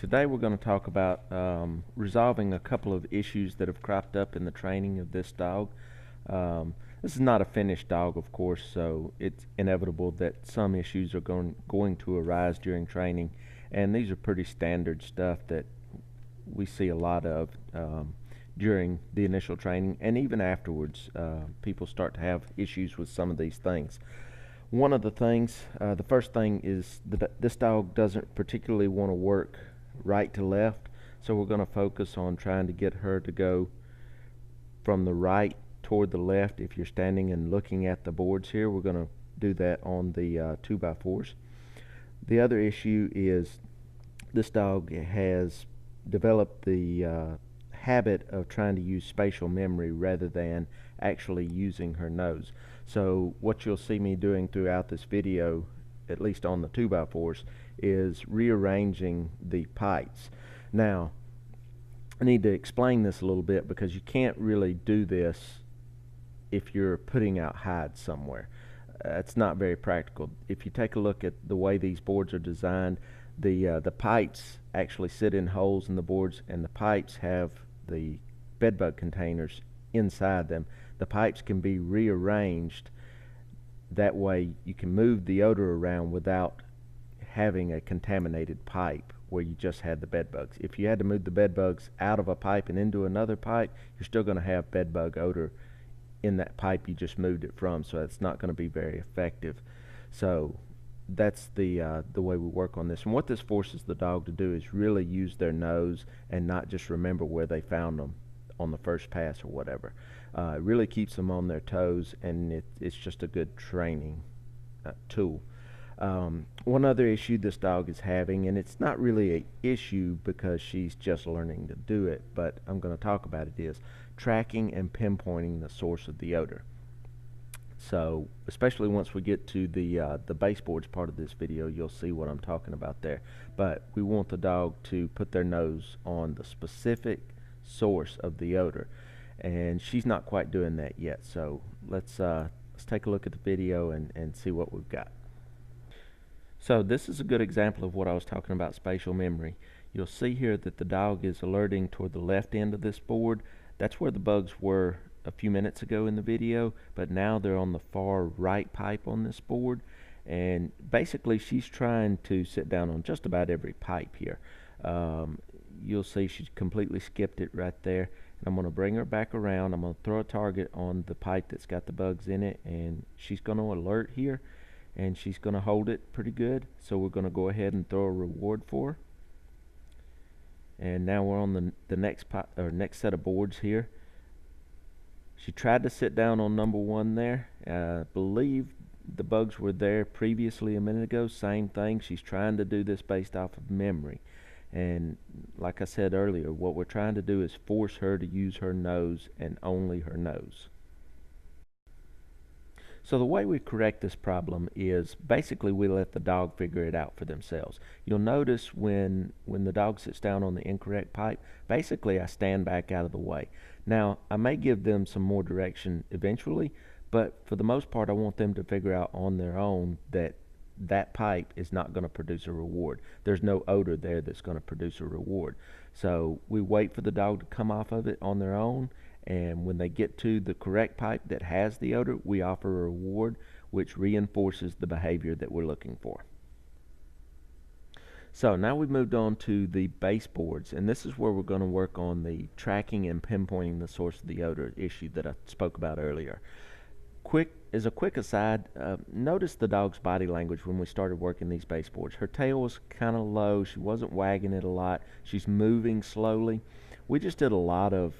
Today we're going to talk about resolving a couple of issues that have cropped up in the training of this dog. This is not a finished dog, of course, so it's inevitable that some issues are going to arise during training, and these are pretty standard stuff that we see a lot of during the initial training, and even afterwards people start to have issues with some of these things. One of the things, the first thing is that this dog doesn't particularly want to work right to left, so we're going to focus on trying to get her to go from the right toward the left. If you're standing and looking at the boards here, we're going to do that on the 2x4s. The other issue is this dog has developed the habit of trying to use spatial memory rather than actually using her nose. So what you'll see me doing throughout this video, at least on the 2x4s, is rearranging the pipes. Now, I need to explain this a little bit because you can't really do this if you're putting out hides somewhere. It's not very practical. If you take a look at the way these boards are designed, the pipes actually sit in holes in the boards, and the pipes have the bedbug containers inside them. The pipes can be rearranged. That way you can move the odor around without having a contaminated pipe where you just had the bed bugs. If you had to move the bed bugs out of a pipe and into another pipe, you're still going to have bed bug odor in that pipe you just moved it from, so it's not going to be very effective. So that's the way we work on this. And what this forces the dog to do is really use their nose and not just remember where they found them on the first pass or whatever. It really keeps them on their toes, and it's just a good training tool. One other issue this dog is having, and it's not really an issue because she's just learning to do it, but I'm going to talk about it, is tracking and pinpointing the source of the odor. So especially once we get to the baseboards part of this video, you'll see what I'm talking about there. But we want the dog to put their nose on the specific source of the odor, and she's not quite doing that yet. So let's take a look at the video and see what we've got. So this is a good example of what I was talking about, spatial memory. You'll see here that the dog is alerting toward the left end of this board. That's where the bugs were a few minutes ago in the video, but now they're on the far right pipe on this board, and basically she's trying to sit down on just about every pipe here. You'll see she's completely skipped it right there, and I'm going to bring her back around. I'm going to throw a target on the pipe that's got the bugs in it, and she's going to alert here, and she's going to hold it pretty good, so we're going to go ahead and throw a reward for her. And now we're on the next set of boards here. She tried to sit down on number 1 there. I believe the bugs were there previously a minute ago. Same thing. She's trying to do this based off of memory. And like I said earlier, what we're trying to do is force her to use her nose and only her nose. So the way we correct this problem is basically we let the dog figure it out for themselves. You'll notice when the dog sits down on the incorrect pipe, basically I stand back out of the way. Now, I may give them some more direction eventually, but for the most part I want them to figure out on their own that that pipe is not going to produce a reward. There's no odor there that's going to produce a reward. So we wait for the dog to come off of it on their own, and when they get to the correct pipe that has the odor, we offer a reward which reinforces the behavior that we're looking for. So now we've moved on to the baseboards, and this is where we're going to work on the tracking and pinpointing the source of the odor issue that I spoke about earlier. As a quick aside, notice the dog's body language when we started working these baseboards. Her tail was kind of low. She wasn't wagging it a lot. She's moving slowly. We just did a lot of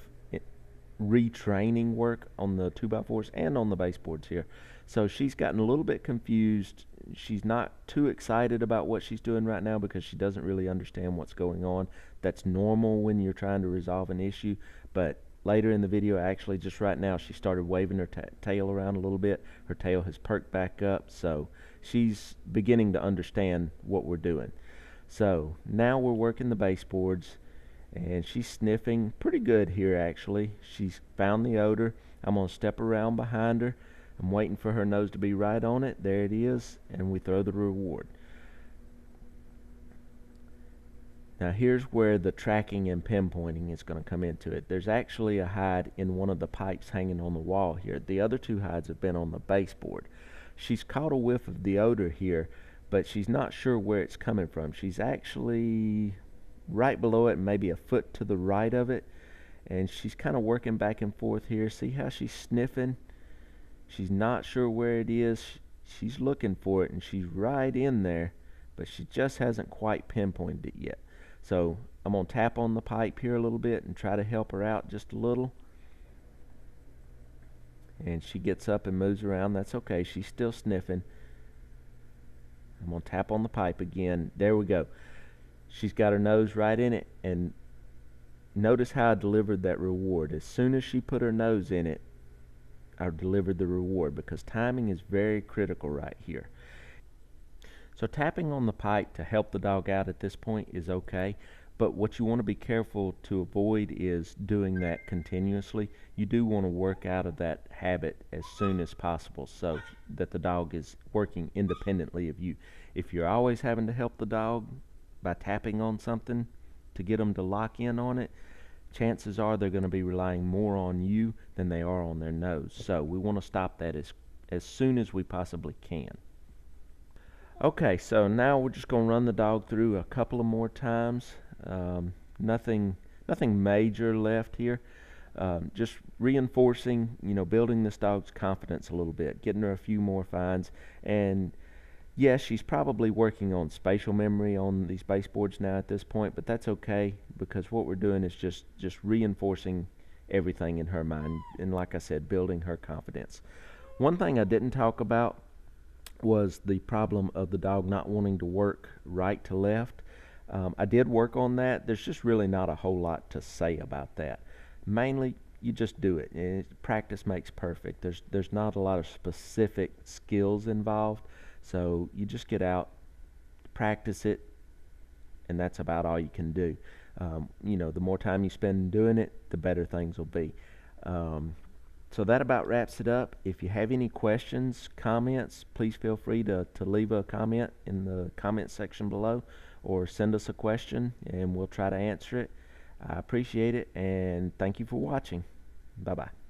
retraining work on the 2x4s and on the baseboards here. So she's gotten a little bit confused. She's not too excited about what she's doing right now because she doesn't really understand what's going on. That's normal when you're trying to resolve an issue, but later in the video, actually just right now, she started waving her tail around a little bit. Her tail has perked back up, so she's beginning to understand what we're doing. So now we're working the baseboards, and she's sniffing pretty good here actually. She's found the odor. I'm going to step around behind her. I'm waiting for her nose to be right on it. There it is, and we throw the reward. Now here's where the tracking and pinpointing is going to come into it. There's actually a hide in one of the pipes hanging on the wall here. The other two hides have been on the baseboard. She's caught a whiff of the odor here, but she's not sure where it's coming from. She's actually right below it, maybe a foot to the right of it, and she's kind of working back and forth here. See how she's sniffing? She's not sure where it is. She's looking for it, and she's right in there, but she just hasn't quite pinpointed it yet. So I'm going to tap on the pipe here a little bit and try to help her out just a little. And she gets up and moves around. That's okay. She's still sniffing. I'm going to tap on the pipe again. There we go. She's got her nose right in it, and notice how I delivered that reward. As soon as she put her nose in it, I delivered the reward, because timing is very critical right here. So tapping on the pipe to help the dog out at this point is okay, but what you want to be careful to avoid is doing that continuously. You do want to work out of that habit as soon as possible so that the dog is working independently of you. If you're always having to help the dog by tapping on something to get them to lock in on it, chances are they're going to be relying more on you than they are on their nose. So we want to stop that as soon as we possibly can. Okay, so now we're just going to run the dog through a couple of more times. Nothing major left here. Just reinforcing, building this dog's confidence a little bit, getting her a few more finds. And yes, she's probably working on spatial memory on these baseboards now at this point, but that's okay, because what we're doing is just reinforcing everything in her mind, and like I said, building her confidence. One thing I didn't talk about was the problem of the dog not wanting to work right to left. I did work on that. There's just really not a whole lot to say about that. Mainly, you just do it. Practice makes perfect. There's not a lot of specific skills involved. So you just get out, practice it, and that's about all you can do. The more time you spend doing it, the better things will be. So that about wraps it up. If you have any questions, comments, please feel free to leave a comment in the comment section below, or send us a question and we'll try to answer it. I appreciate it, and thank you for watching. Bye-bye.